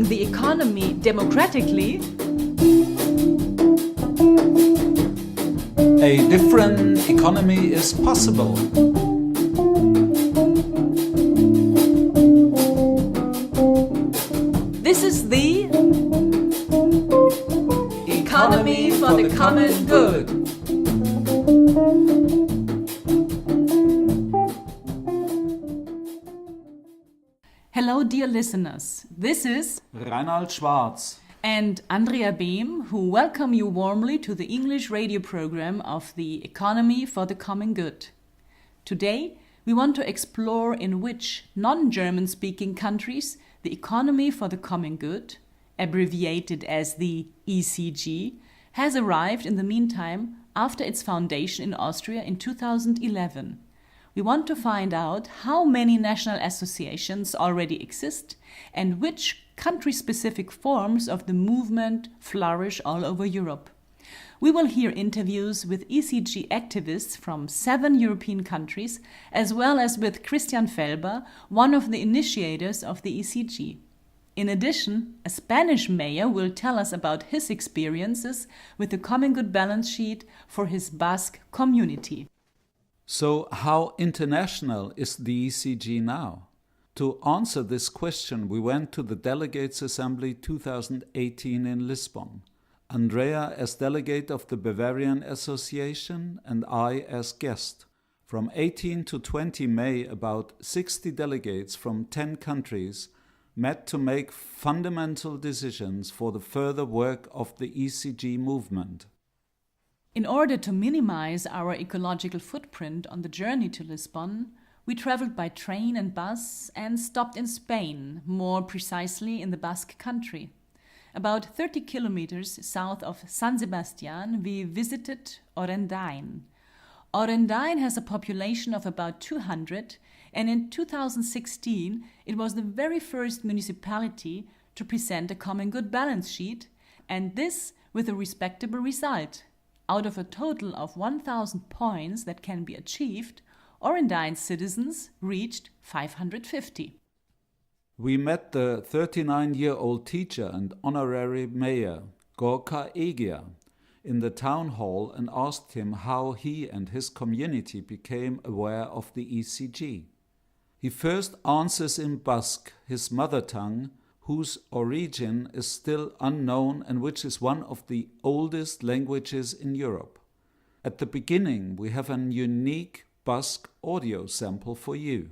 the economy democratically, a different economy is possible. this is the economy for the common good. Hello, dear listeners. This is Rainald Schwarz and Andrea Behm, who welcome you warmly to the English radio program of the Economy for the Common Good. Today, we want to explore in which non-German speaking countries the Economy for the Common Good, abbreviated as the ECG, has arrived in the meantime after its foundation in Austria in 2011. We want to find out how many national associations already exist and which country-specific forms of the movement flourish all over Europe. We will hear interviews with ECG activists from 7 European countries, as well as with Christian Felber, one of the initiators of the ECG. In addition, a Spanish mayor will tell us about his experiences with the Common Good balance sheet for his Basque community. So, how international is the ECG now? To answer this question, we went to the Delegates Assembly 2018 in Lisbon. Andrea as delegate of the Bavarian Association and I as guest. From 18 to 20 May, about 60 delegates from 10 countries met to make fundamental decisions for the further work of the ECG movement. In order to minimize our ecological footprint on the journey to Lisbon, we traveled by train and bus and stopped in Spain, more precisely in the Basque country. About 30 kilometers south of San Sebastian, we visited Orendain. Orendain has a population of about 200, and in 2016 it was the very first municipality to present a common good balance sheet, and this with a respectable result. Out of a total of 1,000 points that can be achieved, Orendain's citizens reached 550. We met the 39-year-old teacher and honorary mayor, Gorka Egia, in the town hall and asked him how he and his community became aware of the ECG. He first answers in Basque, his mother tongue, whose origin is still unknown and which is one of the oldest languages in Europe. At the beginning, we have a unique Basque audio sample for you.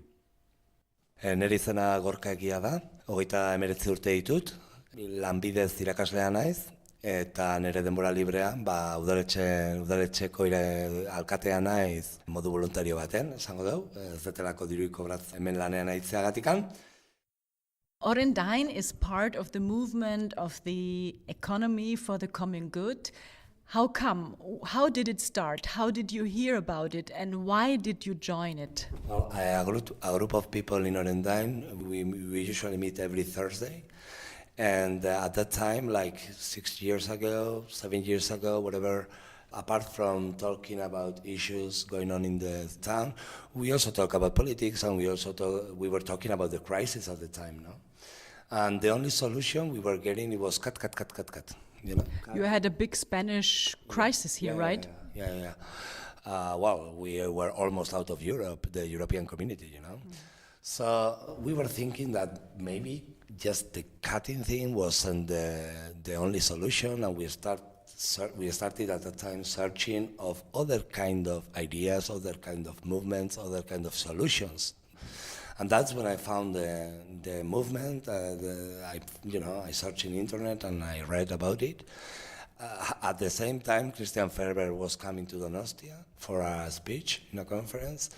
Nire izena Gorka Egia da, 39 urte ditut, lanbidez irakaslea naiz, eta nire denbora librea, udaletxeko alkatea naiz modu voluntario baten, esango dugu, ez detelako diruik kobratzen hemen lanean aitzeagatikan. Orendain is part of the movement of the economy for the common good. How come? How did it start? How did you hear about it? And why did you join it? Well, a group of people in Orendain, we usually meet every Thursday. And at that time, like 6 years ago, 7 years ago, whatever, apart from talking about issues going on in the town, we also talk about politics, and we were talking about the crisis of the time, no? And the only solution we were getting, it was cut. You know? You had a big Spanish crisis here, right? Yeah. Well, we were almost out of Europe, the European community, you know? So we were thinking that maybe just the cutting thing wasn't the only solution, and we started at that time searching of other kind of ideas, other kind of movements, other kind of solutions. And that's when I found the movement. I searched in internet and I read about it. At the same time, Christian Felber was coming to Donostia for a speech in a conference,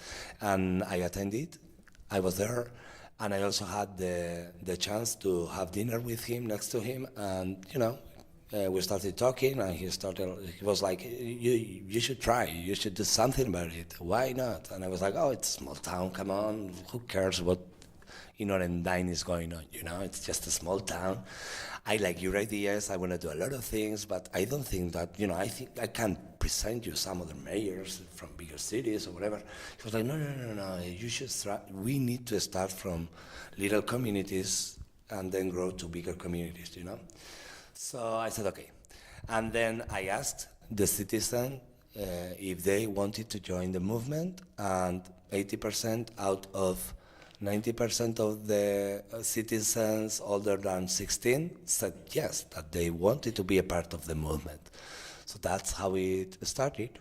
and I attended. I was there, and I also had the chance to have dinner with him, next to him, and we started talking, and he was like, you should try, you should do something about it, why not? And I was like, oh, it's a small town, come on, who cares what in Orendain is going on, it's just a small town. I like your ideas, I want to do a lot of things, but I don't think that, I think I can present you some other mayors from bigger cities or whatever. He was like, no, you should start, we need to start from little communities and then grow to bigger communities, you know. So I said, okay. And then I asked the citizen if they wanted to join the movement, and 80% out of 90% of the citizens older than 16 said yes, that they wanted to be a part of the movement. So that's how it started.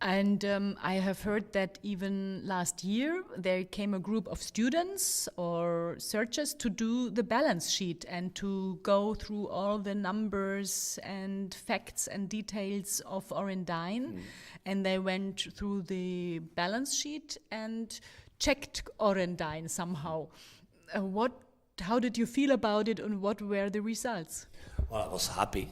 And I have heard that even last year there came a group of students or searchers to do the balance sheet and to go through all the numbers and facts and details of Orendain. And they went through the balance sheet and checked Orendain somehow. How did you feel about it, and what were the results? Well, I was happy.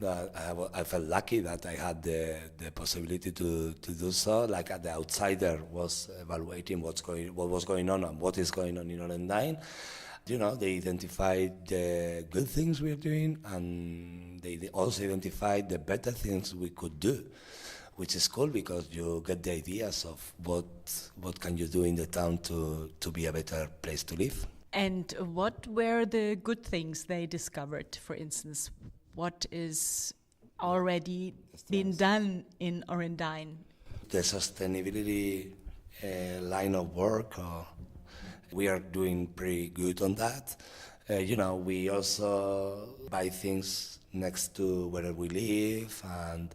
I felt lucky that I had the possibility to do so. Like the outsider was evaluating what was going on and what is going on in Orendain. You know, they identified the good things we're doing, and they also identified the better things we could do, which is cool because you get the ideas of what can you do in the town to be a better place to live. And what were the good things they discovered, for instance? What is already been done in Orendain? The sustainability line of work, we are doing pretty good on that. You know, we also buy things next to where we live, and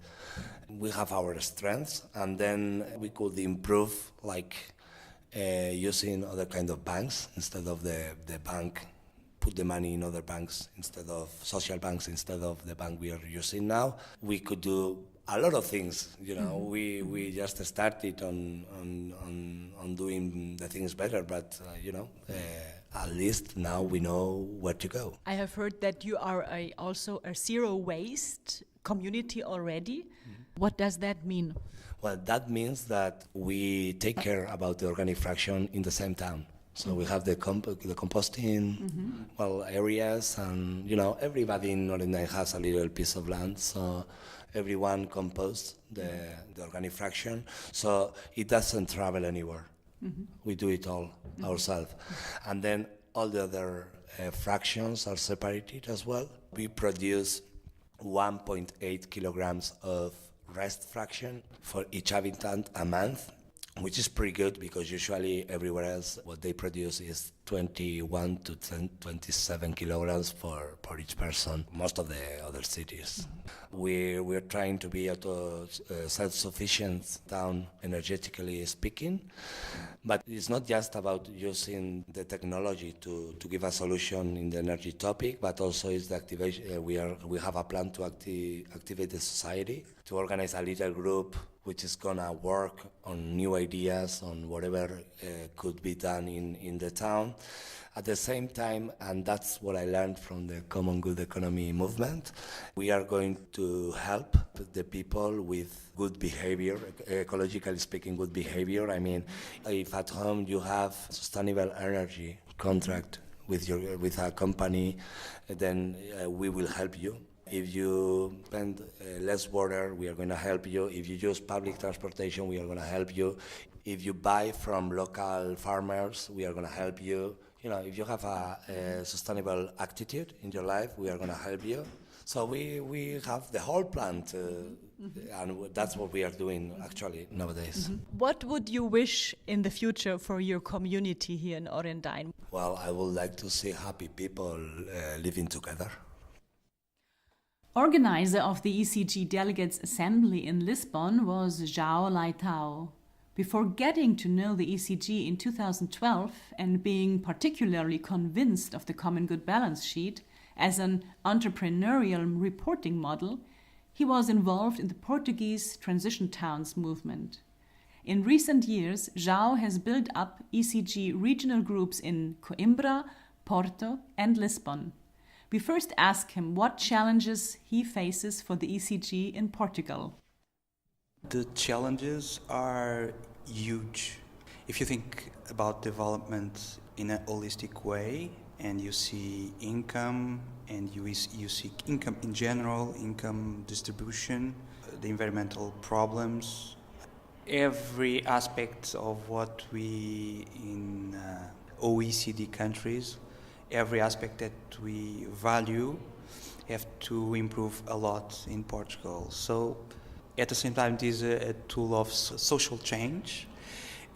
we have our strengths, and then we could improve, like using other kind of banks instead of the bank. Put the money in other banks instead of social banks, instead of the bank we are using now. We could do a lot of things, you know. We just started on doing the things better, but you know, at least now we know where to go. I have heard that you are also a zero waste community already. What does that mean? Well, that means that we take care about the organic fraction in the same town. So we have the composting areas, and you know, everybody in Orendain has a little piece of land, so everyone composts the organic fraction, so it doesn't travel anywhere. We do it all ourselves, and then all the other fractions are separated as well. We produce 1.8 kilograms of rest fraction for each habitant a month, which is pretty good because usually everywhere else what they produce is 21 to 27 kilograms for each person, most of the other cities. We're trying to be a self-sufficient town, energetically speaking, but it's not just about using the technology to give a solution in the energy topic, but also is the activation. We have a plan to activate the society, to organize a little group which is gonna work on new ideas, on whatever could be done in the town. At the same time, and that's what I learned from the Common Good Economy movement, we are going to help the people with good behavior, ecologically speaking, good behavior. I mean, if at home you have sustainable energy contract with a company, then we will help you. If you spend less water, we are going to help you. If you use public transportation, we are going to help you. If you buy from local farmers, we are going to help you. You know, if you have a sustainable attitude in your life, we are going to help you. So we have the whole plan and that's what we are doing actually nowadays. What would you wish in the future for your community here in Orendain? Well, I would like to see happy people living together. Organizer of the ECG Delegates Assembly in Lisbon was Joao Leitao. Before getting to know the ECG in 2012 and being particularly convinced of the Common Good balance sheet as an entrepreneurial reporting model, he was involved in the Portuguese Transition Towns movement. In recent years, Joao has built up ECG regional groups in Coimbra, Porto and Lisbon. We first ask him what challenges he faces for the ECG in Portugal. The challenges are huge. If you think about development in a holistic way, and you see income, and you see income in general, income distribution, the environmental problems, every aspect of what we in OECD countries every aspect that we value have to improve a lot in Portugal. So at the same time, it is a tool of social change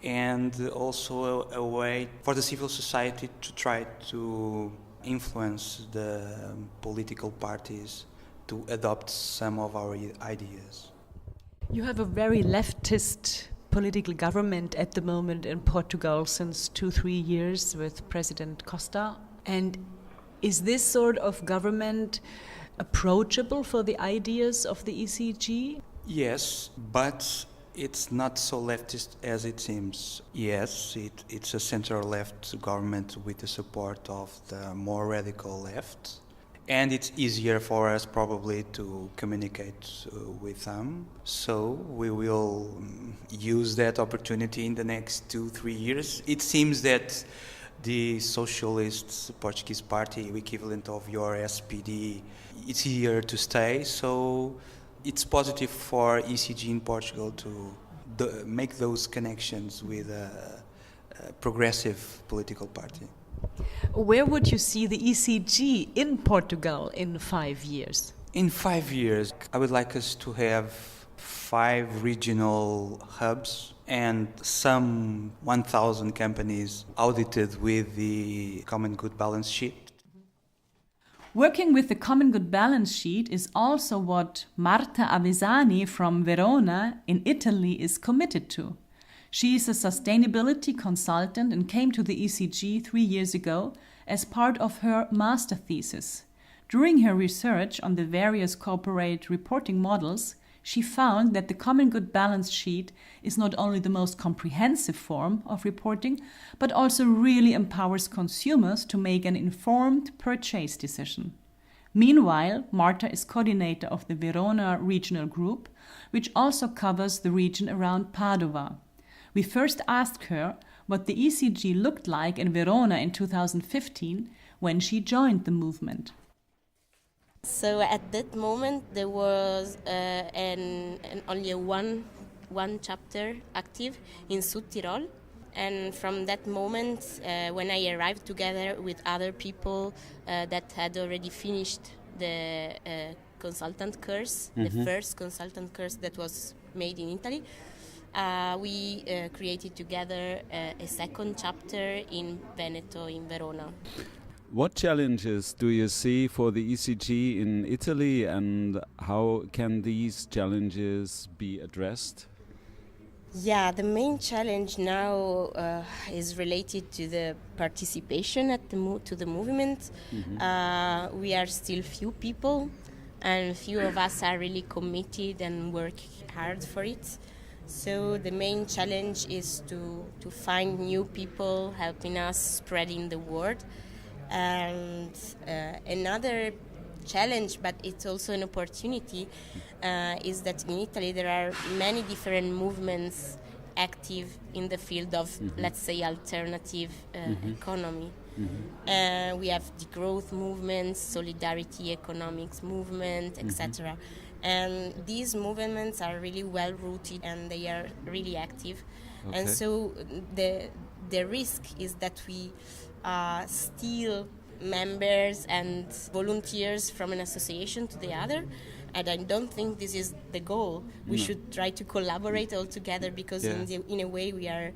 and also a way for the civil society to try to influence the political parties to adopt some of our ideas. You have a very leftist political government at the moment in Portugal since 2-3 years with President Costa. And is this sort of government approachable for the ideas of the ECG? Yes, but it's not so leftist as it seems. Yes, it's a center-left government with the support of the more radical left. And it's easier for us probably to communicate with them. So we will use that opportunity in the next 2-3 years. It seems that the Socialist Portuguese Party, equivalent of your SPD, it's here to stay. So it's positive for ECG in Portugal to make those connections with a progressive political party. Where would you see the ECG in Portugal in 5 years? In 5 years, I would like us to have 5 regional hubs and some 1,000 companies audited with the Common Good Balance Sheet. Working with the Common Good Balance Sheet is also what Marta Avesani from Verona in Italy is committed to. She is a sustainability consultant and came to the ECG 3 years ago as part of her master thesis. During her research on the various corporate reporting models, she found that the Common Good Balance Sheet is not only the most comprehensive form of reporting, but also really empowers consumers to make an informed purchase decision. Meanwhile, Marta is coordinator of the Verona regional group, which also covers the region around Padova. We first asked her what the ECG looked like in Verona in 2015 when she joined the movement. So at that moment there was only one chapter active in South Tyrol, and from that moment when I arrived together with other people that had already finished the consultant course, the first consultant course that was made in Italy, we created together a second chapter in Veneto, in Verona. What challenges do you see for the ECG in Italy, and how can these challenges be addressed? Yeah, the main challenge now is related to the participation at to the movement. We are still few people, and few of us are really committed and work hard for it. So the main challenge is to find new people helping us spreading the word. And another challenge, but it's also an opportunity, is that in Italy there are many different movements active in the field of, let's say, alternative economy. We have the growth movement, solidarity economics movement, etc. And these movements are really well rooted and they are really active. Okay. And so the risk is that we steal members and volunteers from an association to the other, and I don't think this is the goal. We should try to collaborate all together because in a way we are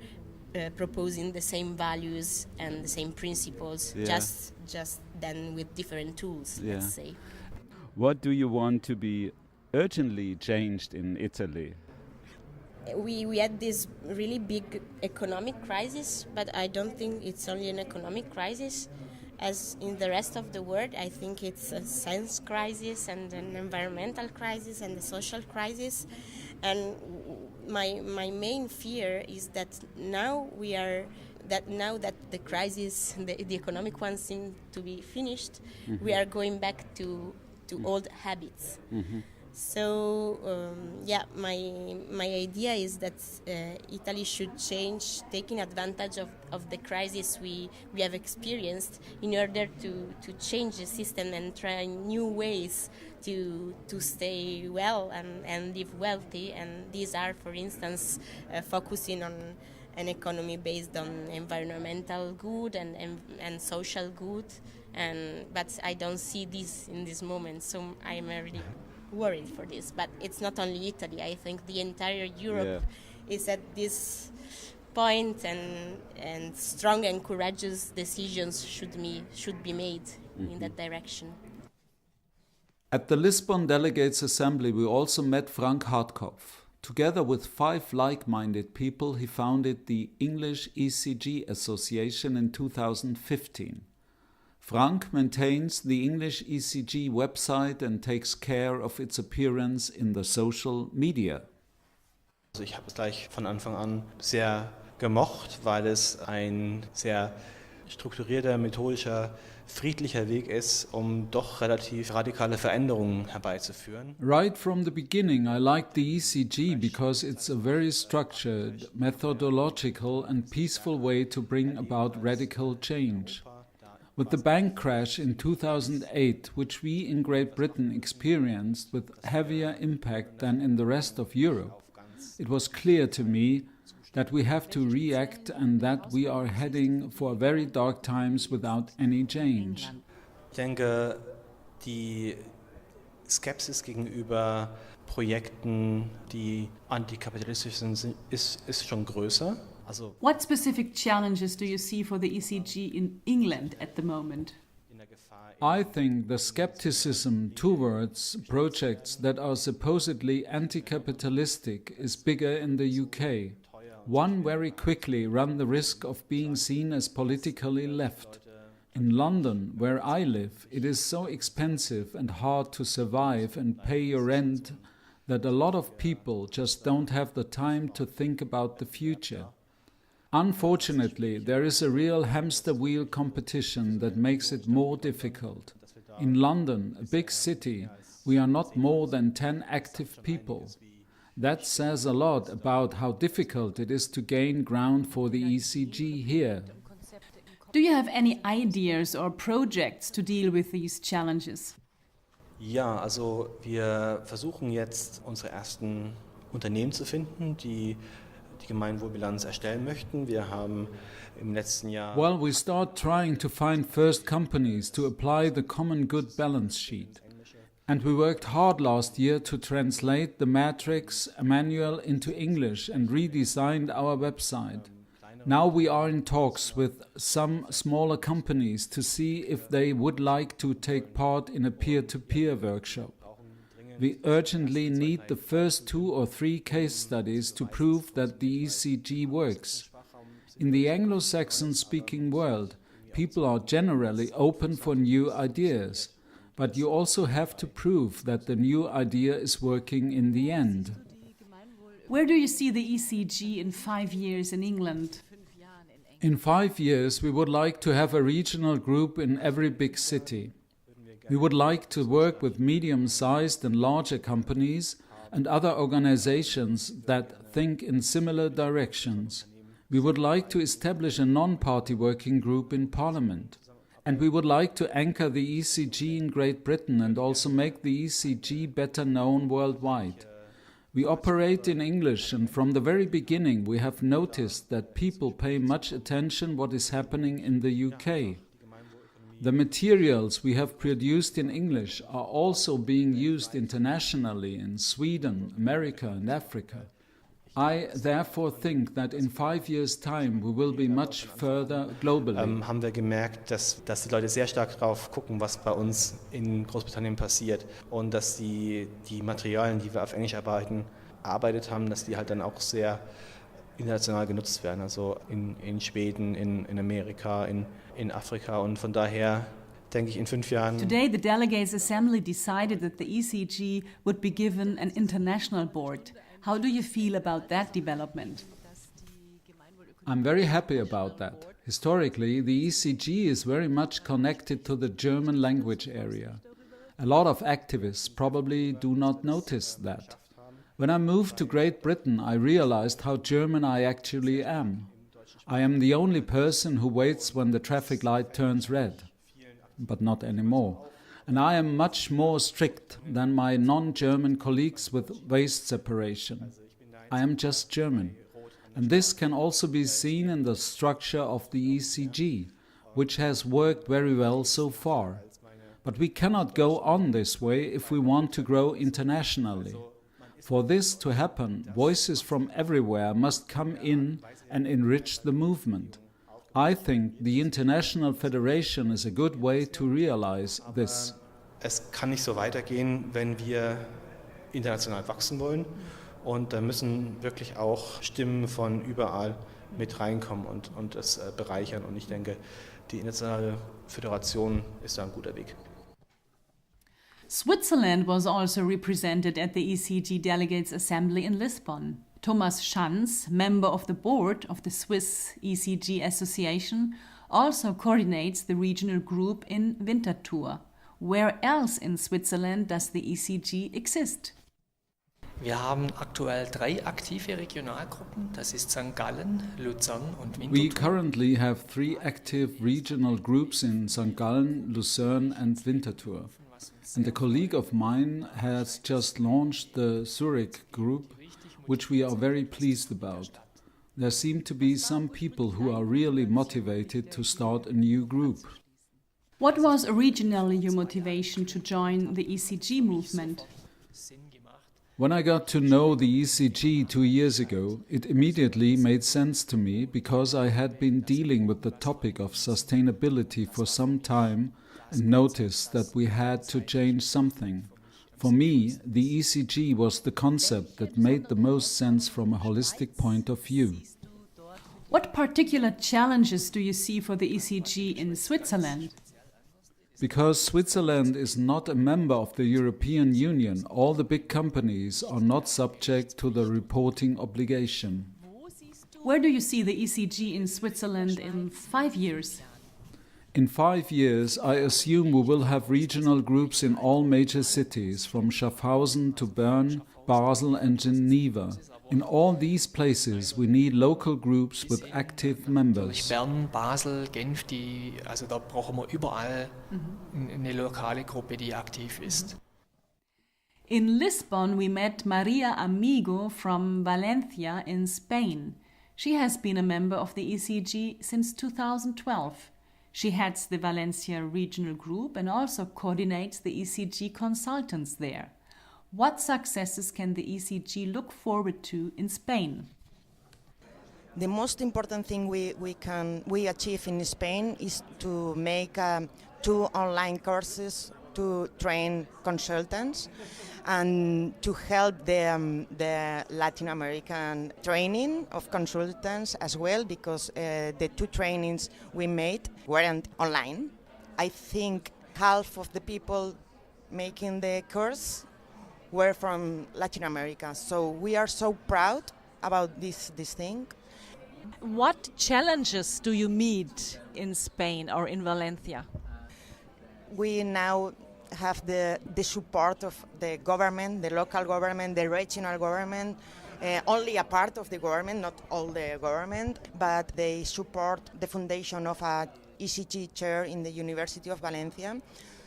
proposing the same values and the same principles, just then with different tools, let's say. What do you want to be urgently changed in Italy? We had this really big economic crisis, but I don't think it's only an economic crisis. As in the rest of the world, I think it's a sense crisis and an environmental crisis and a social crisis. And my main fear is that now that the crisis, the economic one seems to be finished, we are going back to old habits. So my idea is that Italy should change, taking advantage of the crisis we have experienced in order to change the system and try new ways to stay well and live wealthy. And these are, for instance, focusing on an economy based on environmental good and social good, but I don't see this in this moment, so I'm really worried for this. But it's not only Italy. I think the entire Europe is at this point, and strong and courageous decisions should be made in that direction. At the Lisbon Delegates Assembly, we also met Frank Hartkopf. Together with 5 like-minded people, he founded the English ECG Association in 2015. Frank maintains the English ECG website and takes care of its appearance in the social media. Also ich habe es gleich von Anfang an sehr gemocht, weil es ein sehr strukturierter, methodischer, friedlicher Weg ist, doch relativ radikale Veränderungen herbeizuführen. Right from the beginning, I liked the ECG because it's a very structured, methodological and peaceful way to bring about radical change. With the bank crash in 2008, which we in Great Britain experienced with heavier impact than in the rest of Europe, it was clear to me that we have to react and that we are heading for very dark times without any change. Ich denke, die Skepsis gegenüber Projekten, die antikapitalistisch sind, ist schon größer. Also What specific challenges do you see for the ECG in England at the moment? I think the skepticism towards projects that are supposedly anti-capitalistic is bigger in the UK. One very quickly run the risk of being seen as politically left. In London, where I live, it is so expensive and hard to survive and pay your rent that a lot of people just don't have the time to think about the future. Unfortunately, there is a real hamster wheel competition that makes it more difficult. In London, a big city, we are not more than 10 active people. That says a lot about how difficult it is to gain ground for the ECG here. Do you have any ideas or projects to deal with these challenges? ja, also wir versuchen jetzt unsere ersten Unternehmen zu finden, die die Gemeinwohlbilanz erstellen möchten. Wir haben im letzten Jahr... Well, we start trying to find first companies to apply the common good balance sheet. And we worked hard last year to translate the matrix manual into English and redesigned our website. Now we are in talks with some smaller companies to see if they would like to take part in a peer-to-peer workshop. We urgently need the first 2 or 3 case studies to prove that the ECG works. In the Anglo-Saxon speaking world, people are generally open for new ideas, but you also have to prove that the new idea is working in the end. Where do you see the ECG in 5 years in England? In 5 years, we would like to have a regional group in every big city. We would like to work with medium-sized and larger companies and other organizations that think in similar directions. We would like to establish a non-party working group in Parliament. And we would like to anchor the ECG in Great Britain and also make the ECG better known worldwide. We operate in English, and from the very beginning we have noticed that people pay much attention what is happening in the UK. The materials we have produced in English are also being used internationally in Sweden, America and Africa. I therefore think that in 5 years' time we will be much further globally. Haben wir gemerkt, dass die Leute sehr stark drauf gucken, was bei uns in Großbritannien passiert und dass die Materialien, die wir auf Englisch erarbeitet haben, dass die halt dann auch sehr international genutzt werden, also in Schweden, in Amerika, in Afrika, und von daher denke ich in 5 Jahren... Today the Delegates Assembly decided that the ECG would be given an international board. How do you feel about that development? I'm very happy about that. Historically, the ECG is very much connected to the German language area. A lot of activists probably do not notice that. When I moved to Great Britain, I realized how German I actually am. I am the only person who waits when the traffic light turns red, but not anymore. And I am much more strict than my non-German colleagues with waste separation. I am just German. And this can also be seen in the structure of the ECG, which has worked very well so far. But we cannot go on this way if we want to grow internationally. For this to happen, voices from everywhere must come in and enrich the movement. I think the International Federation is a good way to realize this. Es kann nicht so weitergehen, wenn wir international wachsen wollen. Und da müssen wirklich auch Stimmen von überall mit reinkommen und es bereichern. Und ich denke, die internationale Föderation ist da ein guter Weg. Switzerland was also represented at the ECG Delegates Assembly in Lisbon. Thomas Schanz, member of the board of the Swiss ECG Association, also coordinates the regional group in Winterthur. Where else in Switzerland does the ECG exist? Wir haben aktuell 3 aktive Regionalgruppen, das ist St. Gallen, Luzern und We Winterthur. currently have 3 active regional groups in St. Gallen, Lucerne and Winterthur. And a colleague of mine has just launched the Zurich group, which we are very pleased about. There seem to be some people who are really motivated to start a new group. What was originally your motivation to join the ECG movement? When I got to know the ECG 2 years ago, it immediately made sense to me because I had been dealing with the topic of sustainability for some time and noticed that we had to change something. For me, the ECG was the concept that made the most sense from a holistic point of view. What particular challenges do you see for the ECG in Switzerland? Because Switzerland is not a member of the European Union, all the big companies are not subject to the reporting obligation. Where do you see the ECG in Switzerland in 5 years? In 5 years, I assume we will have regional groups in all major cities, from Schaffhausen to Bern, Basel and Geneva. In all these places, we need local groups with active members. Bern, Basel, Genf, also da brauchen wir überall eine lokale Gruppe, die aktiv ist. In Lisbon, we met Maria Amigo from Valencia in Spain. She has been a member of the ECG since 2012. She heads the Valencia regional group and also coordinates the ECG consultants there. What successes can the ECG look forward to in Spain? The most important thing we achieve in Spain is to make 2 online courses to train consultants and to help the Latin American training of consultants as well, because the 2 trainings we made weren't online. I think half of the people making the course were from Latin America, so we are so proud about this thing. What challenges do you meet in Spain or in Valencia? We now have the support of the government, the local government, the regional government, only a part of the government, not all the government, but they support the foundation of a ECG chair in the University of Valencia.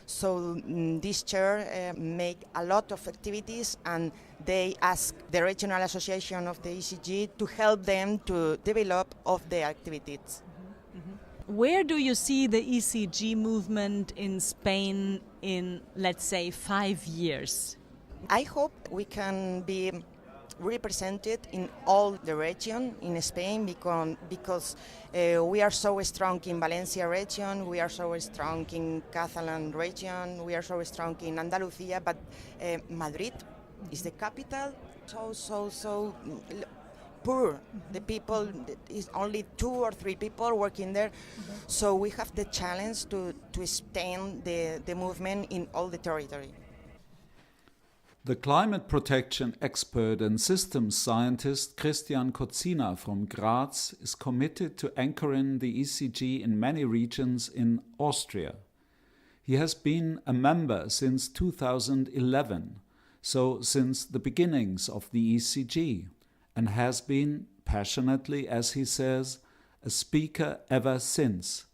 So this chair make a lot of activities, and they ask the regional association of the ECG to help them to develop of the activities. Where do you see the ECG movement in Spain in, let's say, 5 years? I hope we can be represented in all the region in Spain, because we are so strong in Valencia region, we are so strong in Catalan region, we are so strong in Andalusia, but Madrid is the capital, so poor. The people, is only 2 or 3 people working there, so we have the challenge to extend the movement in all the territory. The climate protection expert and systems scientist Christian Kozina from Graz is committed to anchoring the ECG in many regions in Austria. He has been a member since 2011, so since the beginnings of the ECG, and has been, passionately as he says, a speaker ever since.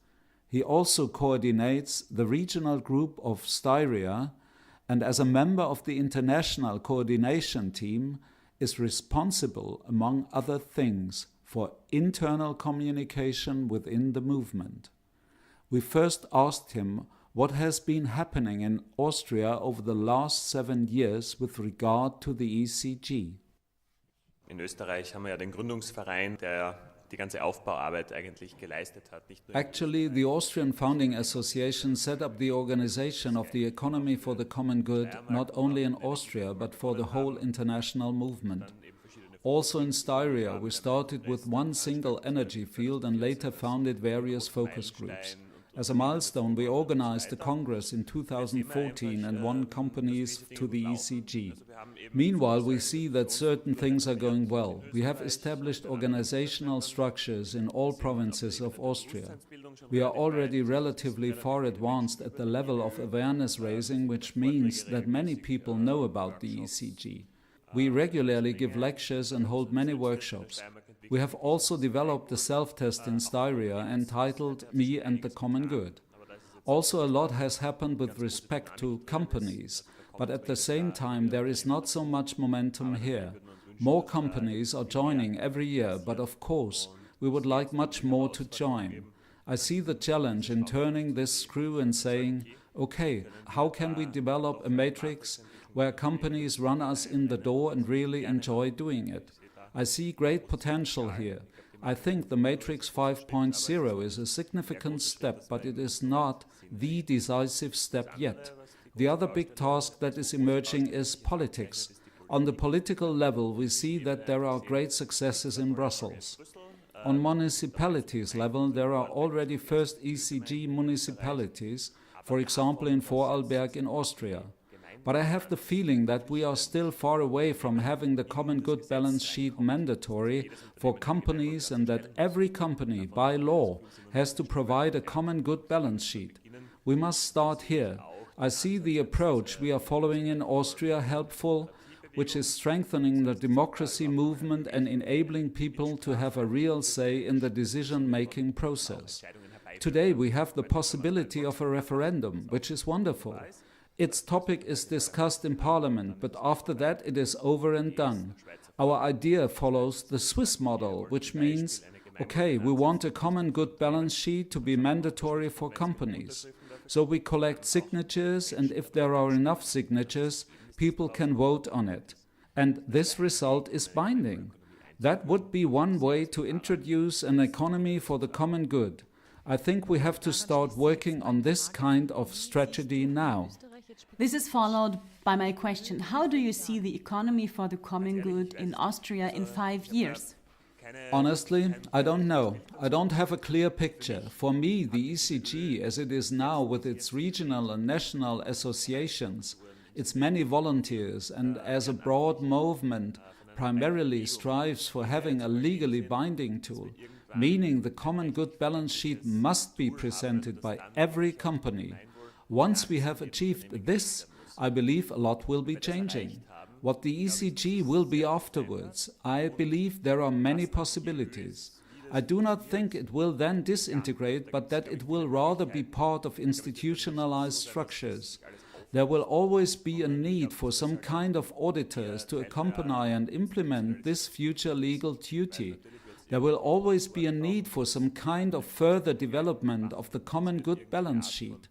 He also coordinates the regional group of Styria, and as a member of the international coordination team is responsible, among other things, for internal communication within the movement. We first asked him what has been happening in Austria over the last 7 years with regard to the ECG. In Österreich haben wir ja den Gründungsverein, der die ganze Aufbauarbeit eigentlich geleistet hat. Actually, the Austrian Founding Association set up the organization of the economy for the common good, not only in Austria, but for the whole international movement. Also in Styria, we started with one single energy field and later founded various focus groups. As a milestone, we organized a congress in 2014 and won companies to the ECG. Meanwhile, we see that certain things are going well. We have established organizational structures in all provinces of Austria. We are already relatively far advanced at the level of awareness raising, which means that many people know about the ECG. We regularly give lectures and hold many workshops. We have also developed a self-test in Styria entitled Me and the Common Good. Also a lot has happened with respect to companies, but at the same time there is not so much momentum here. More companies are joining every year, but of course we would like much more to join. I see the challenge in turning this screw and saying, okay, how can we develop a matrix where companies run us in the door and really enjoy doing it? I see great potential here. I think the Matrix 5.0 is a significant step, but it is not the decisive step yet. The other big task that is emerging is politics. On the political level, we see that there are great successes in Brussels. On municipalities level, there are already first ECG municipalities, for example in Vorarlberg in Austria. But I have the feeling that we are still far away from having the common good balance sheet mandatory for companies and that every company, by law, has to provide a common good balance sheet. We must start here. I see the approach we are following in Austria helpful, which is strengthening the democracy movement and enabling people to have a real say in the decision-making process. Today we have the possibility of a referendum, which is wonderful. Its topic is discussed in Parliament, but after that it is over and done. Our idea follows the Swiss model, which means, okay, we want a common good balance sheet to be mandatory for companies. So we collect signatures, and if there are enough signatures, people can vote on it. And this result is binding. That would be one way to introduce an economy for the common good. I think we have to start working on this kind of strategy now. This is followed by my question. How do you see the economy for the common good in Austria in 5 years? Honestly, I don't know. I don't have a clear picture. For me, the ECG, as it is now with its regional and national associations, its many volunteers, and as a broad movement, primarily strives for having a legally binding tool, meaning the common good balance sheet must be presented by every company. Once we have achieved this, I believe a lot will be changing. What the ECG will be afterwards, I believe there are many possibilities. I do not think it will then disintegrate, but that it will rather be part of institutionalized structures. There will always be a need for some kind of auditors to accompany and implement this future legal duty. There will always be a need for some kind of further development of the common good balance sheet.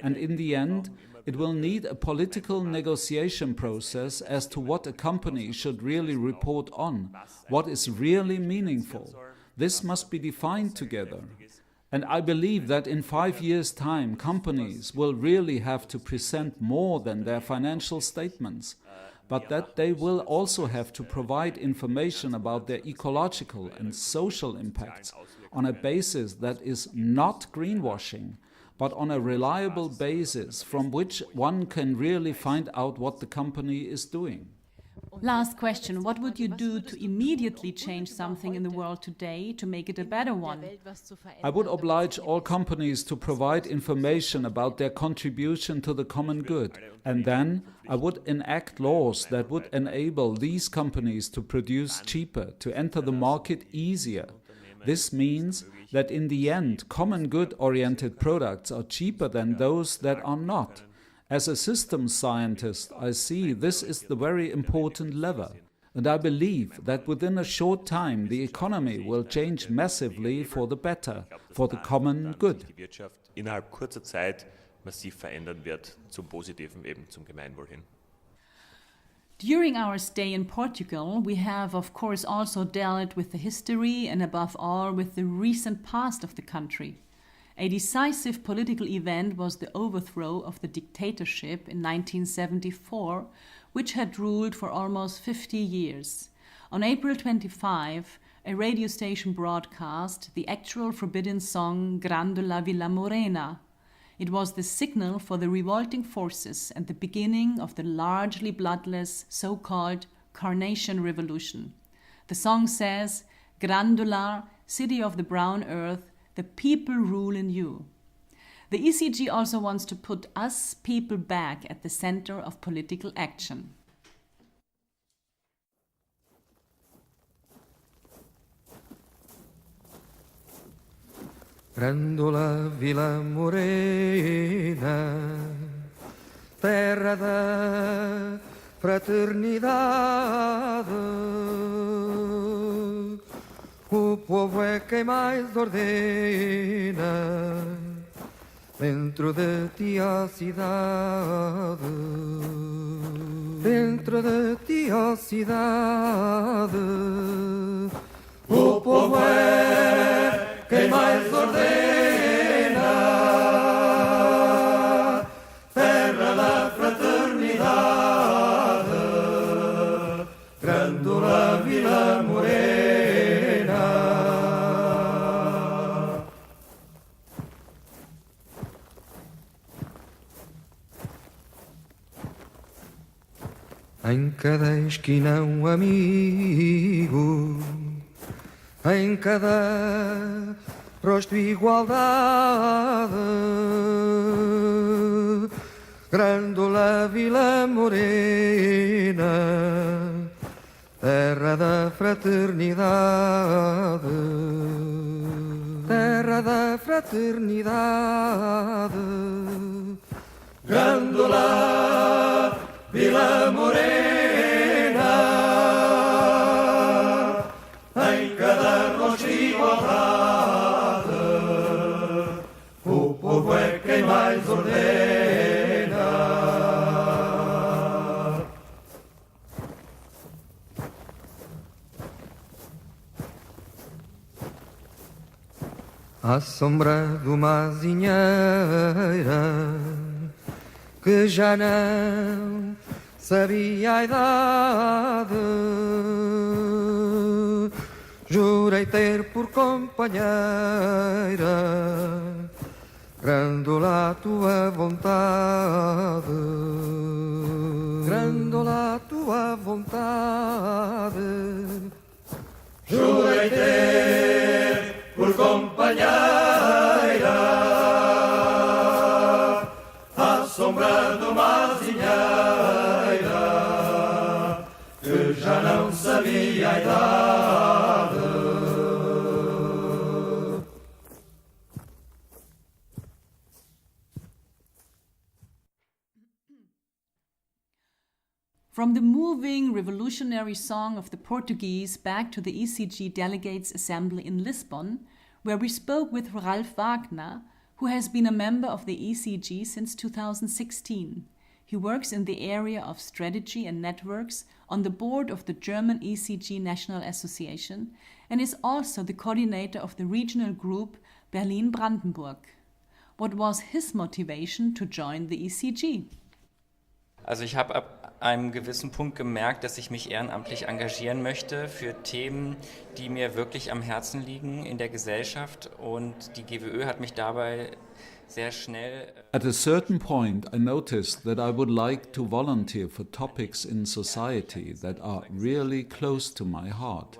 And in the end, it will need a political negotiation process as to what a company should really report on, what is really meaningful. This must be defined together. And I believe that in 5 years' time, companies will really have to present more than their financial statements, but that they will also have to provide information about their ecological and social impacts on a basis that is not greenwashing, but on a reliable basis from which one can really find out what the company is doing. Last question. What would you do to immediately change something in the world today to make it a better one? I would oblige all companies to provide information about their contribution to the common good. And then I would enact laws that would enable these companies to produce cheaper, to enter the market easier. This means that in the end, common good-oriented products are cheaper than those that are not. As a systems scientist, I see this is the very important lever. and I believe that within a short time the economy will change massively for the better, for the common good. Die Wirtschaft innerhalb kurzer Zeit massiv verändern wird, zum Positiven, eben zum Gemeinwohl hin. During our stay in Portugal, we have of course also dealt with the history and above all with the recent past of the country. A decisive political event was the overthrow of the dictatorship in 1974, which had ruled for almost 50 years. On April 25, a radio station broadcast the actual forbidden song Grândola Vila Morena. It was the signal for the revolting forces and the beginning of the largely bloodless so-called Carnation Revolution. The song says, Grândola, city of the brown earth, the people rule in you. The ECG also wants to put us people back at the center of political action. Grândola Vila Morena, terra da fraternidade, o povo é quem mais ordena, dentro de ti a cidade, dentro de ti a cidade, o povo é quem mais ordena, terra da fraternidade, Grândola Vila Morena. Em cada esquina um amigo, em cada rosto igualdade, Grândola Vila Morena, terra da fraternidade, terra da fraternidade, Grândola Vila Morena, em cada rosto igualdade, o povo é quem mais ordena. À sombra de uma azinheira que já não sabia a idade, jurei ter por companheira Grândola a tua vontade, Grândola a tua vontade, jurei ter por companheira à sombra de uma azinheira que já não sabia a idade. From the moving revolutionary song of the Portuguese back to the ECG Delegates Assembly in Lisbon, where we spoke with Ralf Wagner, who has been a member of the ECG since 2016. He works in the area of strategy and networks on the board of the German ECG National Association and is also the coordinator of the regional group Berlin-Brandenburg. What was his motivation to join the ECG? Also ich habe ab einem gewissen Punkt gemerkt, dass ich mich ehrenamtlich engagieren möchte für Themen, die mir wirklich am Herzen liegen in der Gesellschaft, und die GWÖ hat mich dabei sehr schnell... At a certain point I noticed that I would like to volunteer for topics in society that are really close to my heart.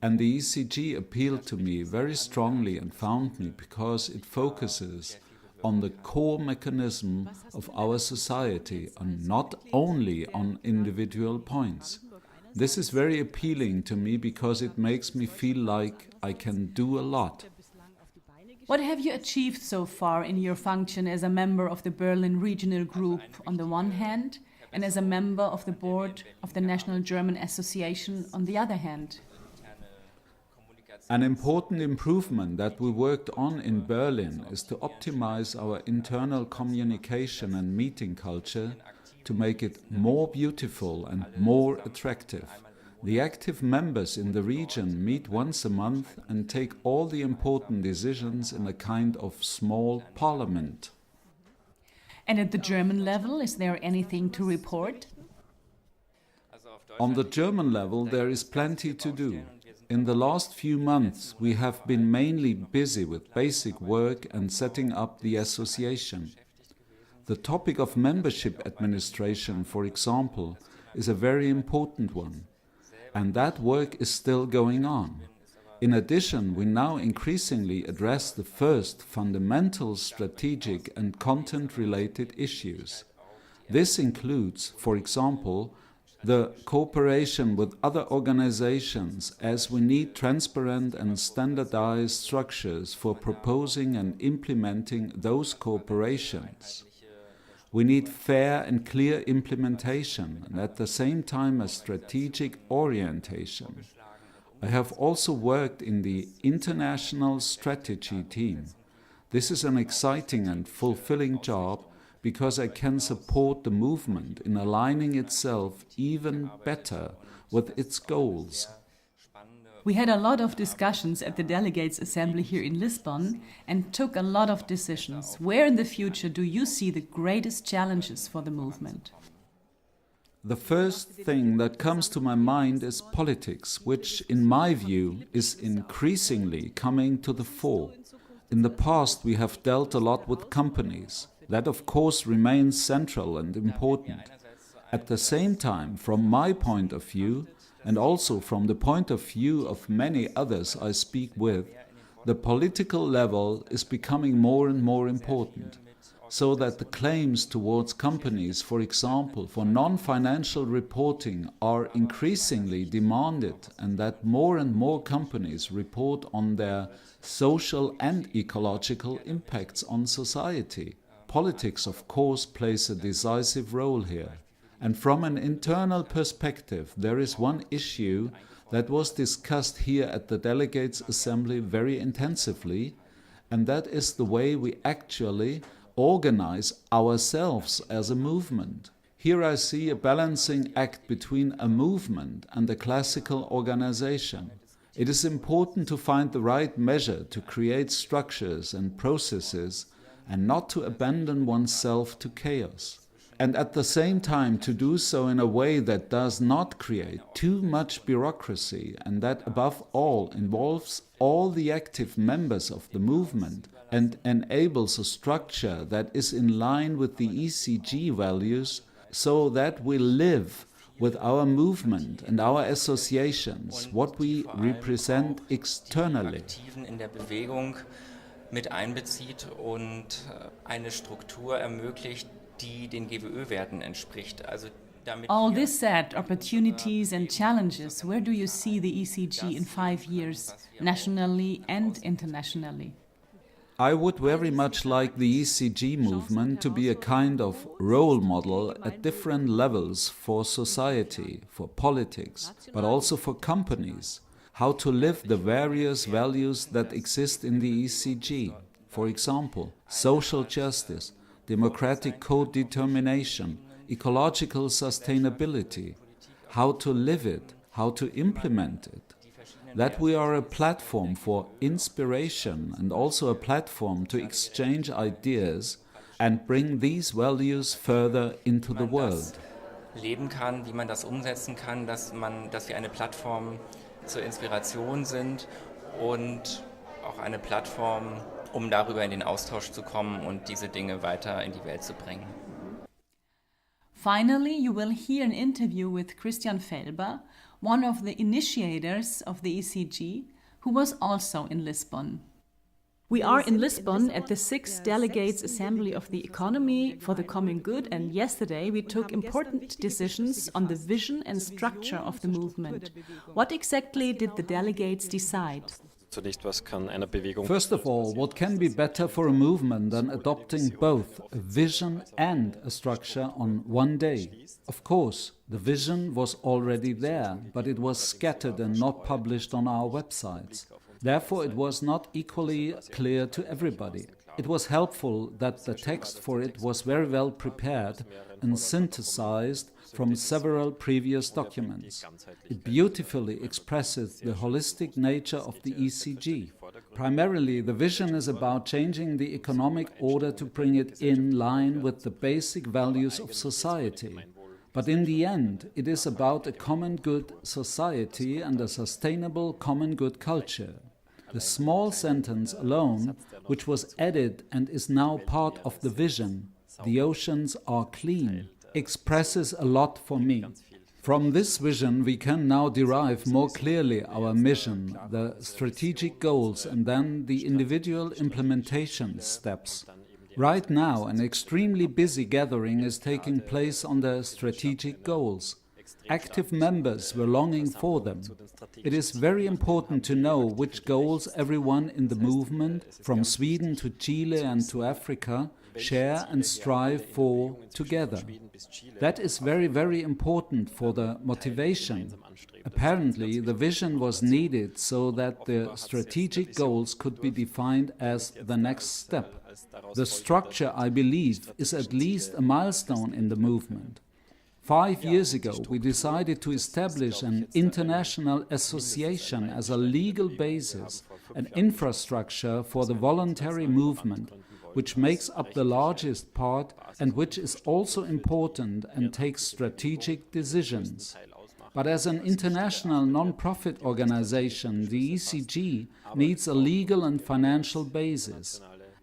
And the ECG appealed to me very strongly and found me because it focuses on the core mechanism of our society and not only on individual points. This is very appealing to me because it makes me feel like I can do a lot. What have you achieved so far in your function as a member of the Berlin Regional Group on the one hand, and as a member of the board of the National German Association on the other hand. An important improvement that we worked on in Berlin is to optimize our internal communication and meeting culture to make it more beautiful and more attractive. The active members in the region meet once a month and take all the important decisions in a kind of small parliament. And at the German level, is there anything to report? On the German level, there is plenty to do. In the last few months, we have been mainly busy with basic work and setting up the association. The topic of membership administration, for example, is a very important one. And that work is still going on. In addition, we now increasingly address the first fundamental strategic and content-related issues. This includes, for example, the cooperation with other organizations, as we need transparent and standardized structures for proposing and implementing those cooperations. We need fair and clear implementation and at the same time a strategic orientation. I have also worked in the international strategy team. This is an exciting and fulfilling job because I can support the movement in aligning itself even better with its goals. We had a lot of discussions at the Delegates Assembly here in Lisbon and took a lot of decisions. Where in the future do you see the greatest challenges for the movement? The first thing that comes to my mind is politics, which, in my view, is increasingly coming to the fore. In the past, we have dealt a lot with companies. That, of course, remains central and important. At the same time, from my point of view, and also from the point of view of many others I speak with, the political level is becoming more and more important, so that the claims towards companies, for example, for non-financial reporting are increasingly demanded, and that more and more companies report on their social and ecological impacts on society. Politics, of course, plays a decisive role here. And from an internal perspective, there is one issue that was discussed here at the Delegates Assembly very intensively, and that is the way we actually organize ourselves as a movement. Here I see a balancing act between a movement and a classical organization. It is important to find the right measure to create structures and processes and not to abandon oneself to chaos. And at the same time to do so in a way that does not create too much bureaucracy and that above all involves all the active members of the movement and enables a structure that is in line with the ECG values so that we live with our movement and our associations, what we represent externally. Mit einbezieht und eine Struktur ermöglicht, die den GWÖ-Werten entspricht. Also all this said, opportunities and challenges, where do you see the ECG in 5 years, nationally and internationally? I would very much like the ECG movement to be a kind of role model at different levels for society, for politics, but also for companies. How to live the various values that exist in the ECG. For example, social justice, democratic co-determination, ecological sustainability, how to live it, how to implement it. That we are a platform for inspiration and also a platform to exchange ideas and bring these values further into the world. Leben kann, wie man das umsetzen kann, dass wir eine Plattform zur Inspiration sind und auch eine Plattform, um darüber in den Austausch zu kommen und diese Dinge weiter in die Welt zu bringen. Finally, you will hear an interview with Christian Felber, one of the initiators of the ECG, who was also in Lisbon. We are in Lisbon at the 6th Delegates Assembly of the Economy for the Common Good, and yesterday we took important decisions on the vision and structure of the movement. What exactly did the delegates decide? First of all, what can be better for a movement than adopting both a vision and a structure on one day? Of course, the vision was already there, but it was scattered and not published on our websites. Therefore, it was not equally clear to everybody. It was helpful that the text for it was very well prepared and synthesized from several previous documents. It beautifully expresses the holistic nature of the ECG. Primarily, the vision is about changing the economic order to bring it in line with the basic values of society. But in the end, it is about a common good society and a sustainable common good culture. The small sentence alone, which was added and is now part of the vision, "The oceans are clean," expresses a lot for me. From this vision we can now derive more clearly our mission, the strategic goals and then the individual implementation steps. Right now an extremely busy gathering is taking place on the strategic goals. Active members were longing for them. It is very important to know which goals everyone in the movement, from Sweden to Chile and to Africa, share and strive for together. That is very, very important for the motivation. Apparently, the vision was needed so that the strategic goals could be defined as the next step. The structure, I believe, is at least a milestone in the movement. 5 years ago, we decided to establish an international association as a legal basis, an infrastructure for the voluntary movement, which makes up the largest part and which is also important and takes strategic decisions. But as an international non-profit organization, the ECG needs a legal and financial basis.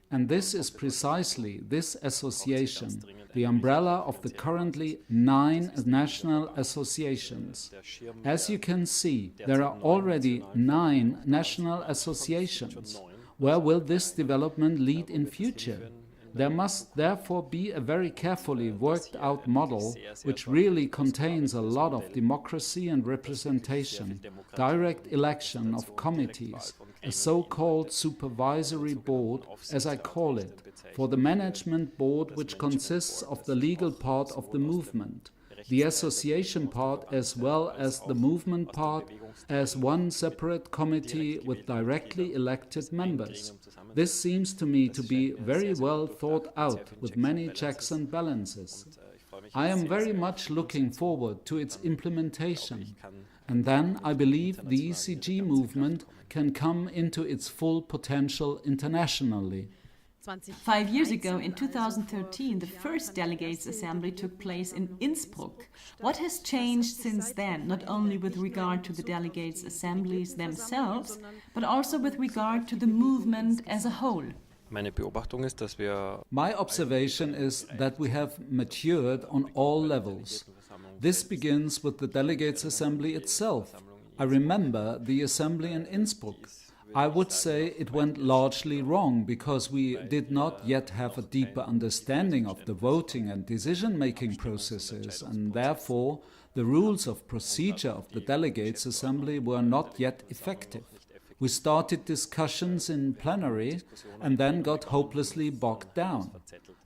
And this is precisely this association, the umbrella of the currently 9 national associations. As you can see, there are already 9 national associations. Where will this development lead in future? There must therefore be a very carefully worked out model which really contains a lot of democracy and representation, direct election of committees, a so-called supervisory board, as I call it, for the management board which consists of the legal part of the movement, the association part as well as the movement part, as one separate committee with directly elected members. This seems to me to be very well thought out with many checks and balances. I am very much looking forward to its implementation. And then I believe the ECG movement can come into its full potential internationally. 5 years ago, in 2013, the first Delegates Assembly took place in Innsbruck. What has changed since then, not only with regard to the Delegates Assemblies themselves, but also with regard to the movement as a whole? My observation is that we have matured on all levels. This begins with the Delegates Assembly itself. I remember the assembly in Innsbruck. I would say it went largely wrong because we did not yet have a deeper understanding of the voting and decision-making processes, and therefore the rules of procedure of the Delegates Assembly were not yet effective. We started discussions in plenary and then got hopelessly bogged down.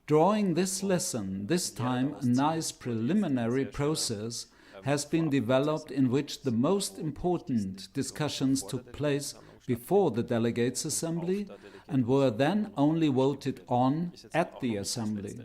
Drawing this lesson, this time a nice preliminary process has been developed in which the most important discussions took place before the Delegates Assembly and were then only voted on at the Assembly.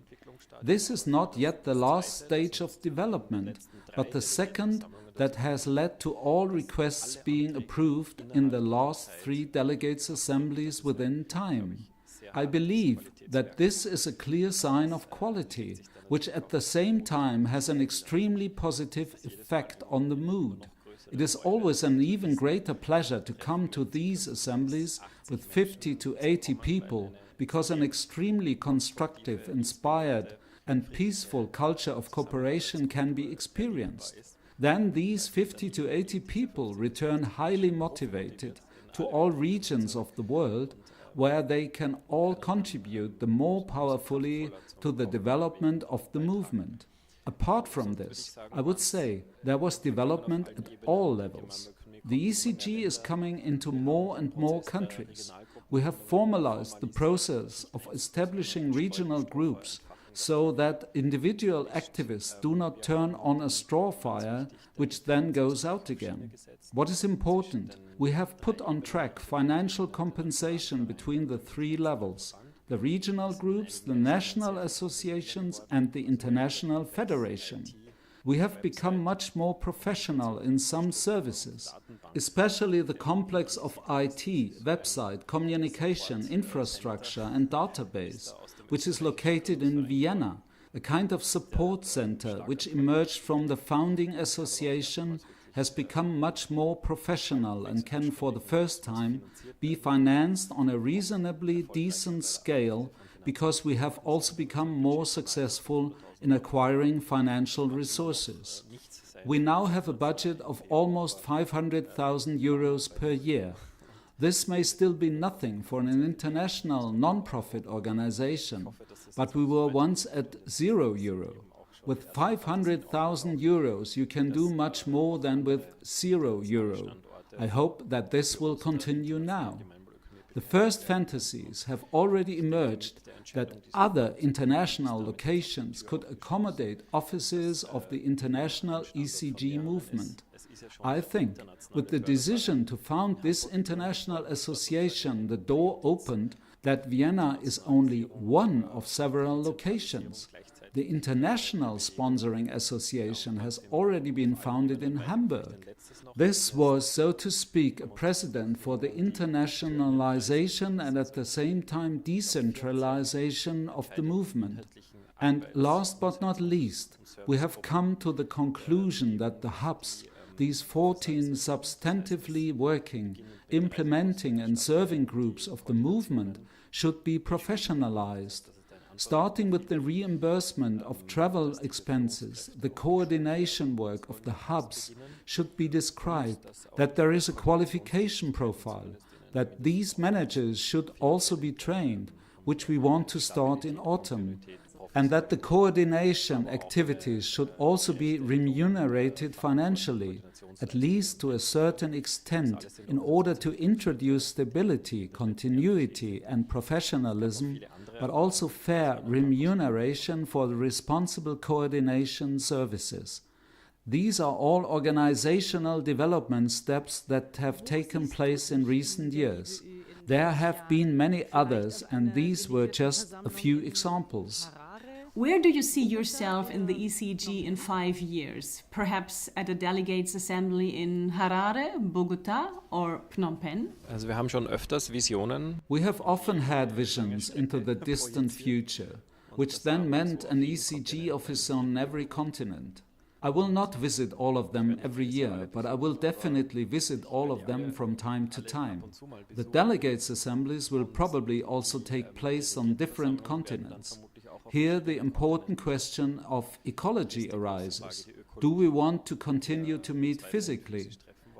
This is not yet the last stage of development, but the second that has led to all requests being approved in the last 3 Delegates Assemblies within time. I believe that this is a clear sign of quality, which at the same time has an extremely positive effect on the mood. It is always an even greater pleasure to come to these assemblies with 50 to 80 people, because an extremely constructive, inspired and peaceful culture of cooperation can be experienced. Then these 50 to 80 people return highly motivated to all regions of the world, where they can all contribute the more powerfully to the development of the movement. Apart from this, I would say there was development at all levels. The ECG is coming into more and more countries. We have formalized the process of establishing regional groups so that individual activists do not turn on a straw fire which then goes out again. What is important? We have put on track financial compensation between the three levels: the regional groups, the national associations and the international federation. We have become much more professional in some services, especially the complex of IT, website, communication, infrastructure and database, which is located in Vienna, a kind of support center which emerged from the founding association, has become much more professional and can for the first time be financed on a reasonably decent scale, because we have also become more successful in acquiring financial resources. We now have a budget of almost 500,000 euros per year. This may still be nothing for an international non-profit organization, but we were once at €0. With 500,000 euros you can do much more than with €0. I hope that this will continue now. The first fantasies have already emerged that other international locations could accommodate offices of the international ECG movement. I think with the decision to found this international association, the door opened that Vienna is only one of several locations. The International Sponsoring Association has already been founded in Hamburg. This was, so to speak, a precedent for the internationalization and at the same time decentralization of the movement. And last but not least, we have come to the conclusion that the hubs, these 14 substantively working, implementing and serving groups of the movement, should be professionalized. Starting with the reimbursement of travel expenses, the coordination work of the hubs should be described, that there is a qualification profile, that these managers should also be trained, which we want to start in autumn, and that the coordination activities should also be remunerated financially, at least to a certain extent, in order to introduce stability, continuity and professionalism, but also fair remuneration for the responsible coordination services. These are all organizational development steps that have taken place in recent years. There have been many others, and these were just a few examples. Where do you see yourself in the ECG in 5 years? Perhaps at a Delegates Assembly in Harare, Bogota or Phnom Penh? Also wir haben schon öfters Visionen. We have often had visions into the distant future, which then meant an ECG office on every continent. I will not visit all of them every year, but I will definitely visit all of them from time to time. The Delegates Assemblies will probably also take place on different continents. Here the important question of ecology arises. Do we want to continue to meet physically?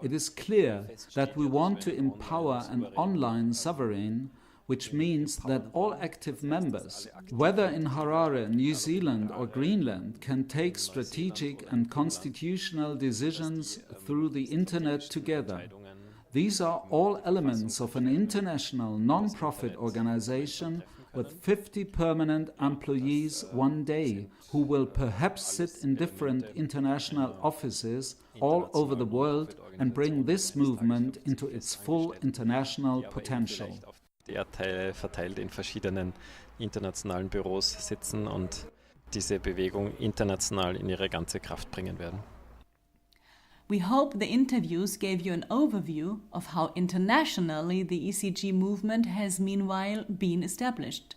It is clear that we want to empower an online sovereign, which means that all active members, whether in Harare, New Zealand or Greenland, can take strategic and constitutional decisions through the internet together. These are all elements of an international non-profit organization with 50 permanent employees one day, who will perhaps sit in different international offices all over the world and bring this movement into its full international potential. Erdteile verteilt in verschiedenen internationalen Büros sitzen und diese Bewegung international in ihre ganze Kraft bringen werden. We hope the interviews gave you an overview of how internationally the ECG movement has meanwhile been established.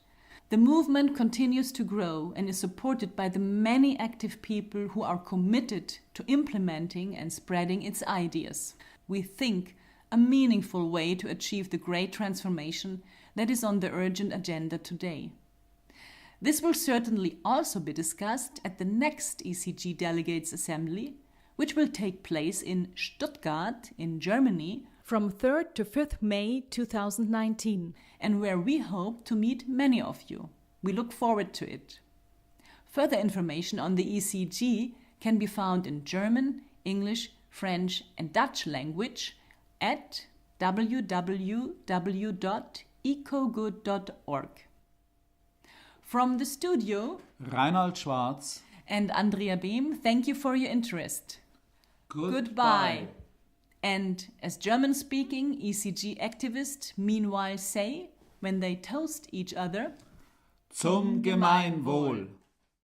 The movement continues to grow and is supported by the many active people who are committed to implementing and spreading its ideas. We think a meaningful way to achieve the great transformation that is on the urgent agenda today. This will certainly also be discussed at the next ECG Delegates Assembly, which will take place in Stuttgart in Germany from 3rd to 5th May 2019, and where we hope to meet many of you. We look forward to it. Further information on the ECG can be found in German, English, French and Dutch language at www.ecogood.org. From the studio, Rainald Schwarz and Andrea Behm, thank you for your interest. Goodbye. And as German-speaking ECG activists meanwhile say when they toast each other, zum Gemeinwohl.